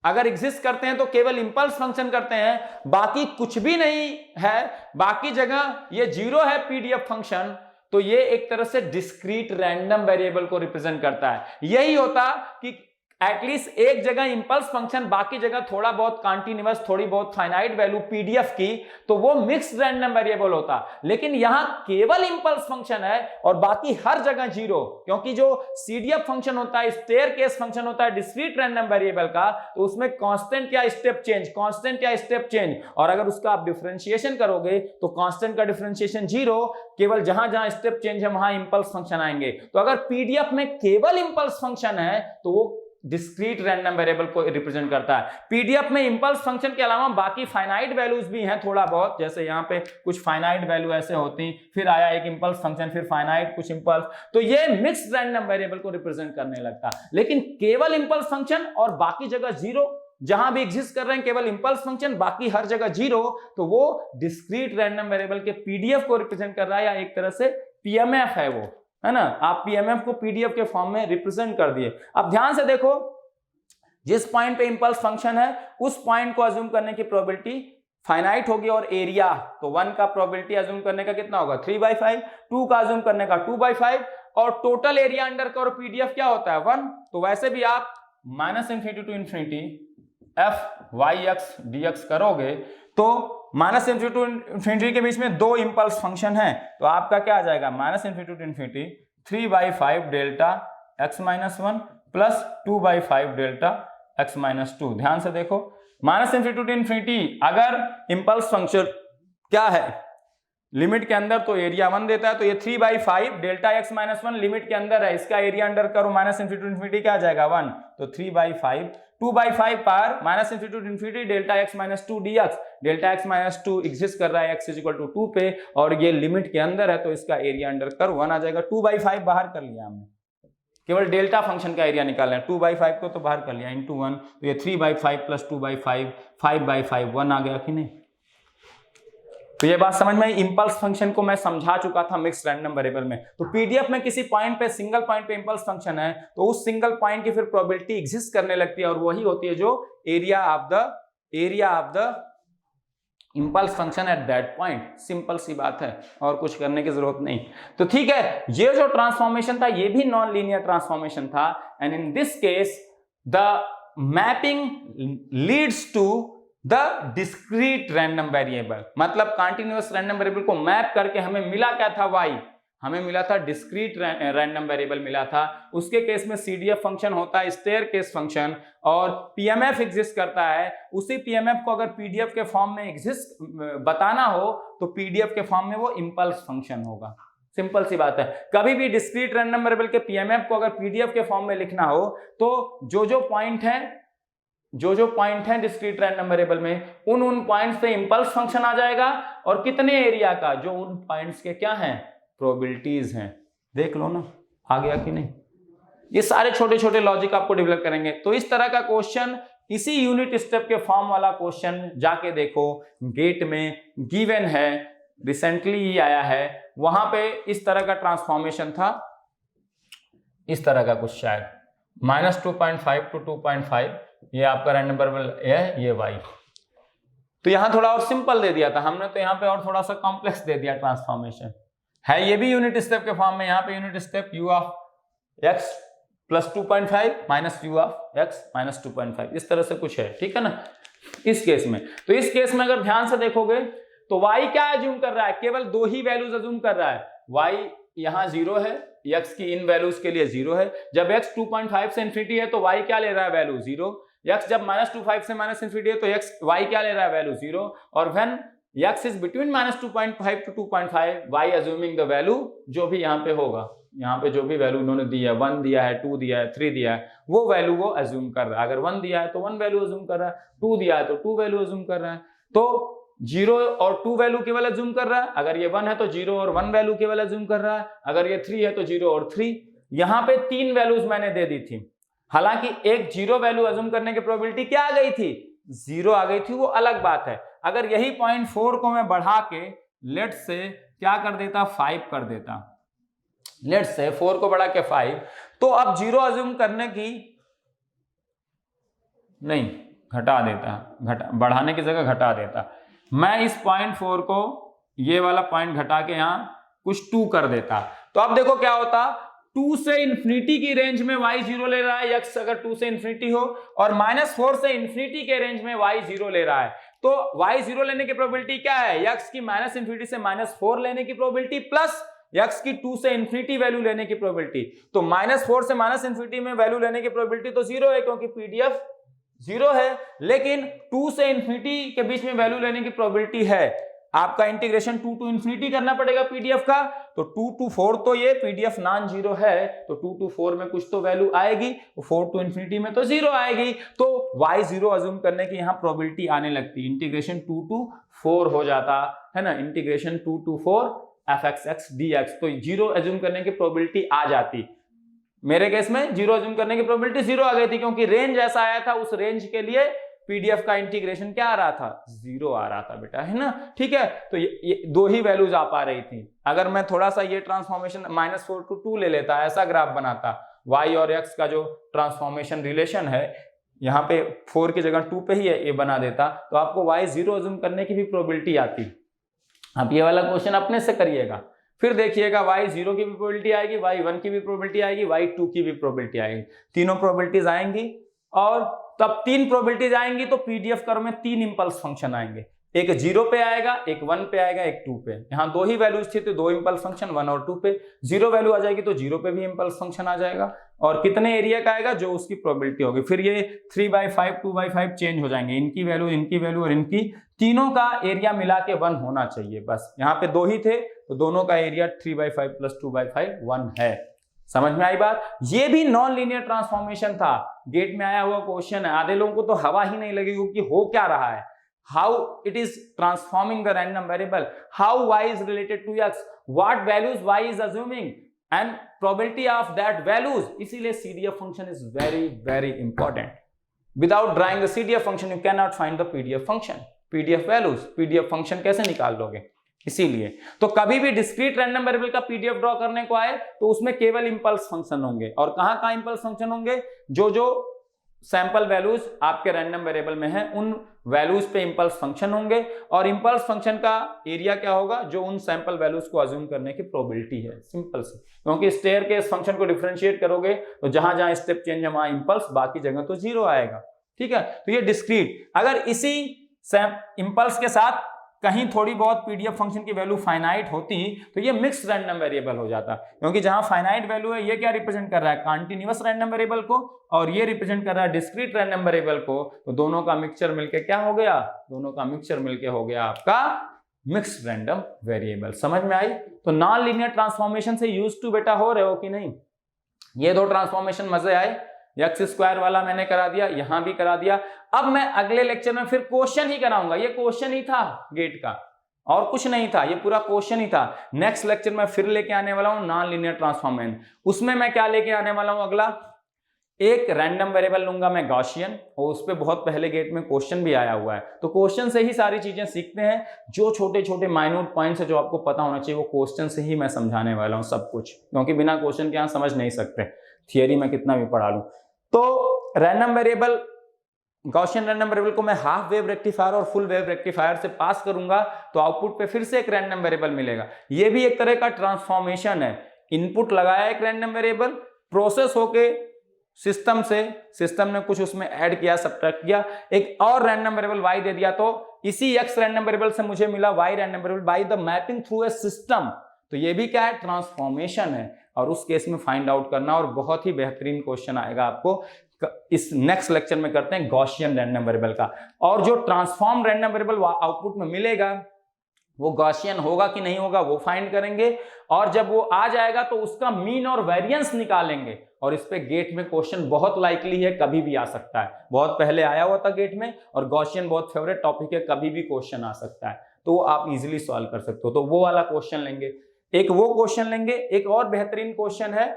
अगर एग्जिस्ट करते हैं तो केवल इंपल्स फंक्शन करते हैं, बाकी कुछ भी नहीं है, बाकी जगह ये 0 है PDF फंक्शन, तो ये एक तरह से डिस्क्रीट रैंडम वेरिएबल को रिप्रेजेंट करता है। यही होता कि एटलीस्ट एक जगह इंपल्स फंक्शन, बाकी जगह थोड़ा बहुत कॉन्टिन्यूअस, थोड़ी बहुत फाइनाइट वैल्यू PDF की, तो वो मिक्स्ड रैंडम वेरिएबल होता। लेकिन यहां केवल इंपल्स फंक्शन है और बाकी हर जगह 0, क्योंकि जो CDF फंक्शन होता है, स्टेयरकेस फंक्शन होता है डिस्क्रीट रैंडम वेरिएबल का, तो उसमें कांस्टेंट या स्टेप चेंज, कांस्टेंट या स्टेप चेंज, और अगर उसका आप डिफरेंशिएशन करोगे तो कांस्टेंट का डिफरेंशिएशन 0, केवल जहां जहां स्टेप चेंज है वहां इंपल्स फंक्शन आएंगे। तो अगर PDF में केवल इंपल्स फंक्शन है तो वो डिस्क्रीट रैंडम वेरिएबल को रिप्रेजेंट करता है। PDF में इंपल्स फंक्शन के अलावा बाकी फाइनाइट वैल्यूज भी हैं थोड़ा बहुत, जैसे यहाँ पे कुछ फाइनाइट वैल्यू ऐसे होती, फिर आया एक इंपल्स फंक्शन, फिर फाइनाइट कुछ इंपल्स, तो ये मिक्स्ड रैंडम वेरिएबल को रिप्रेजेंट करने लगता। लेकिन केवल इंपल्स फंक्शन और बाकी जगह 0, जहां भी एग्जिस्ट कर रहे हैं केवल इंपल्स फंक्शन, बाकी हर जगह 0, तो वो डिस्क्रीट रैंडम वेरिएबल के PDF को रिप्रेजेंट कर रहा है, या एक तरह से PMF है वो, है ना। आप PMF को PDF के फॉर्म में रिप्रेजेंट कर दिए। अब ध्यान से देखो, जिस पॉइंट पे इंपल्स फंक्शन है उस पॉइंट को अज्यूम करने की प्रोबेबिलिटी फाइनाइट होगी, और एरिया तो 1 का प्रोबेबिलिटी अज्यूम करने का कितना होगा 3/5, 2 का अज्यूम करने का 2/5, और total area under curve PDF क्या होता है 1। तो वैसे भी आप -∞ to ∞, f y x d x करोगे तो माइनस इन्फिनिटी टू इन्फिनिटी के बीच में दो इंपल्स फंक्शन है, तो आपका क्या आ जाएगा minus infinity to infinity 3/5 delta x minus 1 plus 2/5 delta x minus 2। ध्यान से देखो माइनस इन्फिनिटी टू इन्फिनिटी अगर इंपल्स फंक्शन क्या है लिमिट के अंदर तो एरिया 1 देता है, तो ये 3/5 डेल्टा x माइनस 1 लिमिट के अंदर है, इसका एरिया अंडर करो माइनस इन्फिनिटी टू इन्फिनिटी क्या आ जाएगा 1, तो 3/5 2/5 पार minus infinity to infinity delta x minus 2 dx, delta x minus 2 exist कर रहा है x इक्वल टू 2 पे और ये लिमिट के अंदर है, तो इसका एरिया अंडर करो 1 आ जाएगा। 2/5 बाहर कर लिया हमने, केवल डेल्टा फंक्शन का एरिया निकालना है, 2/5 को तो बाहर कर लिया इंटू 1, तो ये 3/5 प्लस 2/5 5/5 1 आ गया कि नहीं। तो ये बात समझ में आई। इंपल्स फंक्शन को मैं समझा चुका था मिक्स रैंडम वेरिएबल में। तो पीडीएफ में किसी पॉइंट पे सिंगल पॉइंट पे इंपल्स फंक्शन है तो उस सिंगल पॉइंट की फिर प्रोबेबिलिटी एग्जिस्ट करने लगती है और वही होती है जो area of the impulse function at that point. Simple सी बात है और कुछ करने की जरूरत नहीं। तो ठीक है, ये जो ट्रांसफॉर्मेशन था ये भी नॉन लीनियर ट्रांसफॉर्मेशन था and in this case the mapping leads to the discrete random variable, मतलब कंटिन्यूअस रैंडम वेरिएबल को मैप करके हमें मिला क्या था y, हमें मिला था डिस्क्रीट रैंडम वेरिएबल मिला था। उसके केस में सीडीएफ फंक्शन होता है स्टेयरकेस फंक्शन और पीएमएफ एग्जिस्ट करता है। उसी पीएमएफ को अगर पीडीएफ के फॉर्म में एग्जिस्ट बताना हो तो पीडीएफ के फॉर्म में वो इंपल्स फंक्शन होगा। सिंपल सी बात है। कभी भी डिस्क्रीट रैंडम वेरिएबल के पीएमएफ को अगर पीडीएफ के फॉर्म में लिखना हो तो जो पॉइंट है डिस्क्रीट रैंडम वेरिएबल में उन पॉइंट्स पे इंपल्स फंक्शन आ जाएगा और कितने एरिया का, जो उन पॉइंट्स के क्या हैं प्रोबेबिलिटीज हैं। देख लो ना आ गया कि नहीं। ये सारे छोटे छोटे लॉजिक आपको डेवलप करेंगे। तो इस तरह का क्वेश्चन इसी यूनिट स्टेप के फॉर्म वाला क्वेश्चन जाके देखो, गेट में गिवन है, रिसेंटली ही आया है, वहां पे इस तरह का ट्रांसफॉर्मेशन था, इस तरह का कुछ शायद -2.5 to 2.5 ये आपका रैंडम वेरिएबल है, ये y। तो यहां थोड़ा और सिंपल दे दिया था हमने, तो यहां पे और थोड़ा सा कॉम्प्लेक्स दे दिया ट्रांसफॉर्मेशन है। ये भी यूनिट स्टेप के फॉर्म में, यहां पे unit step u of x plus 2.5 minus u of x minus 2.5 इस तरह से कुछ है, ठीक है ना इस केस में। तो इस केस में अगर ध्यान से देखोगे तो y क्या अज्यूम कर रहा है, केवल दो ही वैल्यूज अज्यूम कर रहा है। y यहां 0 है, x की इन वैल्यूज के लिए 0 है। जब x 2.5 से इन्फिनिटी है तो y क्या ले रहा है वैल्यू 0। x जब -2.5 से माइनस इन्फिनिटी है तो y क्या ले रहा है वैल्यू 0। और when x is between -2.5 to 2.5 y assuming the value जो भी यहाँ पे होगा, यहाँ पे जो भी वैल्यू उन्होंने दी है 1 दिया है 2 दिया है 3 दिया है वो वैल्यू वो अज्यूम कर रहा है। अगर 1 दिया है तो 1 वैल्यू अज्यूम कर रहा है, 2 दिया है तो 2 वैल्यू अज्यूम कर रहा है। तो 0 और 2 वैल्यू केवल अज्यूम कर रहा है। अगर ये 1 है तो 0 और 1 वैल्यू केवल अज्यूम कर रहा है। अगर ये 3 है तो 0 और 3। यहाँ पे 3 वैल्यूज मैंने दे दी थी, हालांकि एक 0 वैल्यू अज्यूम करने की प्रोबेबिलिटी क्या आ गई थी 0 आ गई थी, वो अलग बात है। अगर यही 0.4 को मैं बढ़ा के लेट से क्या कर देता 5 कर देता, लेट से 4 को बढ़ा के 5, तो अब 0 अज्यूम करने की नहीं घटा देता, बढ़ाने की जगह घटा देता। मैं इस 0.4 को ये वाला पॉइंट घटा के यहां कुछ 2 कर देता, तो अब देखो क्या होता 2 से इन्फिनिटी की रेंज में y 0 ले रहा है, x अगर 2 से इन्फिनिटी हो, और -4 से इन्फिनिटी के रेंज में y 0 ले रहा है। तो y 0 लेने की प्रोबेबिलिटी क्या है, x की माइनस इन्फिनिटी से -4 लेने की प्रोबेबिलिटी प्लस x की 2 से इन्फिनिटी वैल्यू लेने की प्रोबेबिलिटी। तो -4 से माइनस इन्फिनिटी में वैल्यू लेने की प्रोबेबिलिटी तो 0 है क्योंकि पीडीएफ 0 है, लेकिन 2 से इन्फिनिटी के बीच में वैल्यू लेने की प्रोबेबिलिटी है। आपका इंटीग्रेशन 2 to इन्फिनिटी करना पड़ेगा पीडीएफ का, तो 2 to 4 तो ये पीडीएफ नॉन जीरो है, तो 2 to 4 में कुछ तो वैल्यू आएगी, 4 to इन्फिनिटी में तो 0 आएगी। तो y 0 अज्यूम करने की यहाँ प्रोबेबिलिटी आने लगती, इंटीग्रेशन 2 to 4 हो जाता है ना, इंटीग्रेशन 2 to 4 fxx dx, तो 0 अज्यूम करने की प्रोबेबिलिटी आ जाती। मेरे केस में 0 अज्यूम करने की प्रोबेबिलिटी 0 आ गई थी क्योंकि रेंज ऐसा आया था, उस रेंज के लिए पीडीएफ का इंटीग्रेशन क्या आ रहा था 0 आ रहा था बेटा, है ना। ठीक है, तो ये दो ही वैल्यूज आ पा रही थी। अगर मैं थोड़ा सा ये ट्रांसफॉर्मेशन -4 to 2 ले लेता, ऐसा ग्राफ बनाता, y और x का जो ट्रांसफॉर्मेशन रिलेशन है यहाँ पे 4 की जगह 2 पे ही है, ये बना देता, तो आपको y 0 अज्यूम करने की भी प्रोबेबिलिटी आती। आप ये वाला क्वेश्चन अपने से करिएगा, फिर देखिएगा y 0 की भी प्रोबेबिलिटी आएगी, y 1 की भी प्रोबेबिलिटी आएगी, y 2 की भी प्रोबेबिलिटी आएगी, तीनों प्रोबेबिलिटीज आएंगी और तब 3 प्रोबेबिलिटीज आएंगी तो पीडीएफ कर्व में 3 इंपल्स फंक्शन आएंगे, एक 0 पे आएगा, एक 1 पे आएगा, एक 2 पे। यहाँ 2 ही वैल्यूज थी तो 2 इंपल्स फंक्शन 1 और 2 पे। 0 वैल्यू आ जाएगी तो 0 पे भी इंपल्स फंक्शन आ जाएगा, और कितने एरिया का आएगा जो उसकी प्रोबेबिलिटी होगी। फिर ये 3/5 2/5 चेंज हो जाएंगे, इनकी वैल्यू और इनकी, तीनों का एरिया मिला के 1 होना चाहिए। बस यहाँ पे 2 ही थे तो दोनों का एरिया 3/5 + 2/5 1 है। समझ में आई बात? ये भी नॉन लीनियर ट्रांसफॉर्मेशन था, गेट में आया हुआ क्वेश्चन है। आधे लोगों को तो हवा ही नहीं लगेगी कि हो क्या रहा है, how it is transforming the random variable, how y is related to x, what values y is assuming and probability of that values। इसीलिए CDF function is very very important। without drawing the CDF function you cannot find the PDF function, PDF values, PDF function कैसे निकाल लोगे? इसीलिए तो कभी भी discrete random variable का PDF draw करने को आए तो उसमें केवल इंपल्स फंक्शन होंगे, और कहां कहां इंपल्स फंक्शन होंगे? जो सैंपल वैल्यूज आपके रैंडम वेरिएबल में है उन वैल्यूज पे इंपल्स फंक्शन होंगे, और इंपल्स फंक्शन का एरिया क्या होगा? जो उन सैंपल वैल्यूज को अज्यूम करने की प्रोबेबिलिटी है, सिंपल सी। क्योंकि स्टेयर के इस फंक्शन को डिफरेंशिएट करोगे तो जहां जहां स्टेप चेंज है वहां इंपल्स, बाकी जगह तो 0 आएगा। ठीक है, तो ये डिस्क्रीट। अगर इसी इंपल्स के साथ कहीं थोड़ी बहुत पीडीएफ फंक्शन की वैल्यू फाइनाइट होती तो ये मिक्स्ड रैंडम वेरिएबल हो जाता, क्योंकि जहां फाइनाइट वैल्यू है ये क्या रिप्रेजेंट कर रहा है? कंटीन्यूअस रैंडम वेरिएबल को, और ये रिप्रेजेंट कर रहा है डिस्क्रीट रैंडम वेरिएबल को। तो दोनों का मिक्सचर मिलके क्या हो गया? दोनों का मिक्सचर मिलके हो गया आपका मिक्स्ड रैंडम वेरिएबल। समझ में आई? तो नॉन लीनियर ट्रांसफॉर्मेशन से यूज्ड टू बेटा हो रहे हो कि नहीं? ये 2 ट्रांसफॉर्मेशन मजे आए। x² वाला मैंने करा दिया, यहां भी करा दिया। अब मैं अगले लेक्चर में फिर क्वेश्चन ही कराऊंगा, ये क्वेश्चन ही था गेट का, और कुछ नहीं था, ये पूरा क्वेश्चन ही था। नेक्स्ट लेक्चर में फिर लेके आने वाला हूं नॉन लीनियर ट्रांसफॉर्मेशन। उसमें मैं क्या लेके आने वाला हूं? अगला एक रैंडम वेरिएबल लूंगा मैं गॉसियन, और उस पर बहुत पहले गेट में क्वेश्चन भी आया हुआ है, तो क्वेश्चन से ही सारी चीजें सीखते हैं। जो छोटे छोटे माइन्यूट पॉइंट्स है जो आपको पता होना चाहिए वो क्वेश्चन से ही मैं समझाने वाला हूं सब कुछ, क्योंकि बिना क्वेश्चन के यहां समझ नहीं सकते, थियरी में कितना भी पढ़ा लूं। तो random variable, Gaussian random variable को मैं हाफ वेव रेक्टिफायर और फुल वेव रेक्टिफायर से पास करूंगा तो आउटपुट पे फिर से एक रैंडम वेरिएबल मिलेगा। ये भी एक तरह का ट्रांसफॉर्मेशन है। इनपुट लगाया एक रैंडम वेरिएबल, प्रोसेस होके सिस्टम ने कुछ उसमें ऐड किया, सब्ट्रैक्ट किया, एक और रैंडम वेरिएबल y दे दिया, तो इसी x रैंडम वेरिएबल से मुझे मिला y random variable by the mapping through a system. तो ये भी क्या है? ट्रांसफॉर्मेशन है, और उस केस में फाइंड आउट करना, और बहुत ही बेहतरीन क्वेश्चन आएगा आपको इस नेक्स्ट लेक्चर में। करते हैं गॉसियन रैंडम वेरिएबल का, और जो ट्रांसफॉर्म रैंडम वेरिएबल आउटपुट में मिलेगा वो गॉसियन होगा कि नहीं होगा वो फाइंड करेंगे, और जब वो आ जाएगा तो उसका मीन और वेरिएंस निकालेंगे। और इस पे गेट में क्वेश्चन बहुत लाइकली है, कभी भी आ सकता है, बहुत पहले आया हुआ था गेट में, और गॉसियन बहुत फेवरेट टॉपिक है, कभी भी क्वेश्चन आ सकता है, तो आप इजीली सॉल्व कर सकते हो। तो वो वाला क्वेश्चन लेंगे, एक वो क्वेश्चन लेंगे। एक और बेहतरीन क्वेश्चन है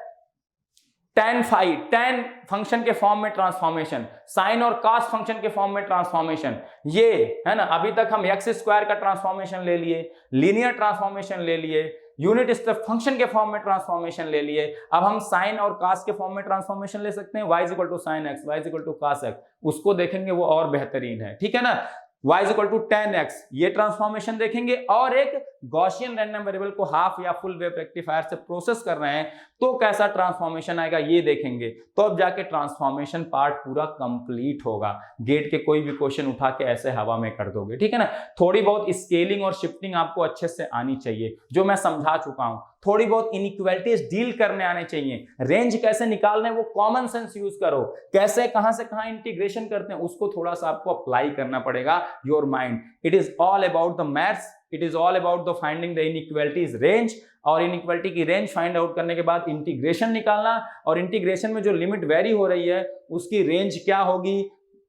tan phi, tan फंक्शन के फॉर्म में ट्रांसफॉर्मेशन, साइन और cos फंक्शन के फॉर्म में ट्रांसफॉर्मेशन, ये है ना। अभी तक हम x² का ट्रांसफॉर्मेशन ले लिए, लीनियर ट्रांसफॉर्मेशन ले लिए, यूनिट स्टेप फंक्शन के फॉर्म में ट्रांसफॉर्मेशन ले लिए। अब हम साइन और cos के फॉर्म में ट्रांसफॉर्मेशन ले सकते हैं, y = sin x, y = cos x, उसको देखेंगे, वो और बेहतरीन है। ठीक है ना, y = tan x, ये ट्रांसफॉर्मेशन देखेंगे। और एक गॉसियन रैंडम वेरिएबल को हाफ या फुल वेव रेक्टिफायर से प्रोसेस कर रहे हैं तो कैसा ट्रांसफॉर्मेशन आएगा ये देखेंगे, तो अब जाके ट्रांसफॉर्मेशन पार्ट पूरा कंप्लीट होगा। गेट के कोई भी क्वेश्चन उठा के ऐसे हवा में कर दोगे, ठीक है ना। थोड़ी बहुत स्केलिंग और शिफ्टिंग आपको अच्छे से आनी चाहिए, जो मैं समझा चुका हूं। थोड़ी बहुत इनइक्वालिटीज डील करने आने चाहिए, रेंज कैसे निकालने वो कॉमन सेंस यूज करो, कैसे कहां से कहां इंटीग्रेशन करते हैं उसको थोड़ा सा आपको अप्लाई करना पड़ेगा। Your mind, it is all about the maths, it is all about the finding the inequalities range, और इनइक्वालिटी की रेंज फाइंड आउट करने के बाद इंटीग्रेशन निकालना, और इंटीग्रेशन में जो लिमिट वेरी हो रही है उसकी रेंज क्या होगी,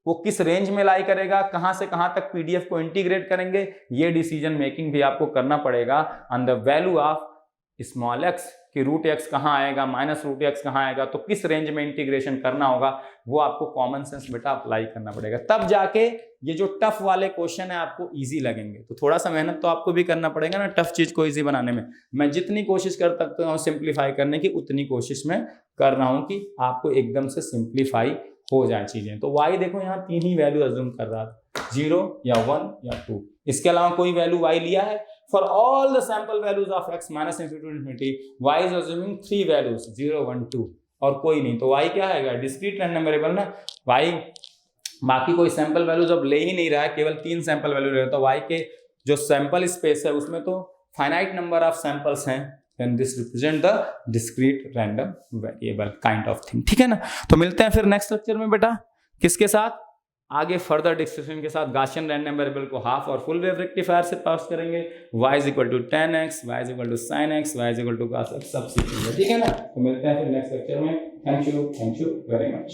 वो किस रेंज में लाई करेगा, कहां से कहां तक पीडीएफ को इंटीग्रेट करेंगे, ये डिसीजन मेकिंग भी आपको करना पड़ेगा on the value of small x कि √x कहां आएगा, -√x कहां आएगा, तो किस रेंज में इंटीग्रेशन करना होगा, वो आपको कॉमन सेंस बेटा अप्लाई करना पड़ेगा। तब जाके ये जो टफ वाले क्वेश्चन है आपको इजी लगेंगे। तो थोड़ा सा मेहनत तो आपको भी करना पड़ेगा ना टफ चीज को इजी बनाने में। मैं जितनी कोशिश कर सकता हूँ सिंप्लीफाई करने की, उतनी कोशिश मैं कर रहा हूँ कि आपको एकदम से सिंप्लीफाई हो जाए चीजें। तो y देखो यहाँ 3 ही वैल्यू अज्यूम कर रहा था, 0 या 1 या 2, इसके अलावा कोई वैल्यू y लिया है। For all the sample values of x minus ∞ to ∞, y is assuming 3 values 0, 1, 2, और कोई नहीं, तो y क्या आएगा, डिस्क्रीट रैंडम वेरिएबल ना, y बाकी कोई सैंपल वैल्यू जब ले ही नहीं रहा है, केवल 3 सैंपल वैल्यू ले रहा है, तो y के जो सैंपल स्पेस है उसमें तो फाइनाइट नंबर ऑफ सैंपल्स हैं, then this represent the discrete random variable kind of thing, ठीक है ना। तो मिलते हैं फिर नेक्स्ट लेक्चर में बेटा, किसके साथ, आगे फर्दर डिस्कशन के साथ गाउसियन रैंडम वेरिएबल को हाफ और फुल वेव रेक्टिफायर से पास करेंगे, y is equal to tan x, y is equal to sin x, y is equal to cos x, सब सीखेंगे, ठीक है ना। तो मिलते हैं फिर नेक्स्ट लेक्चर में, थैंक यू वेरी मच।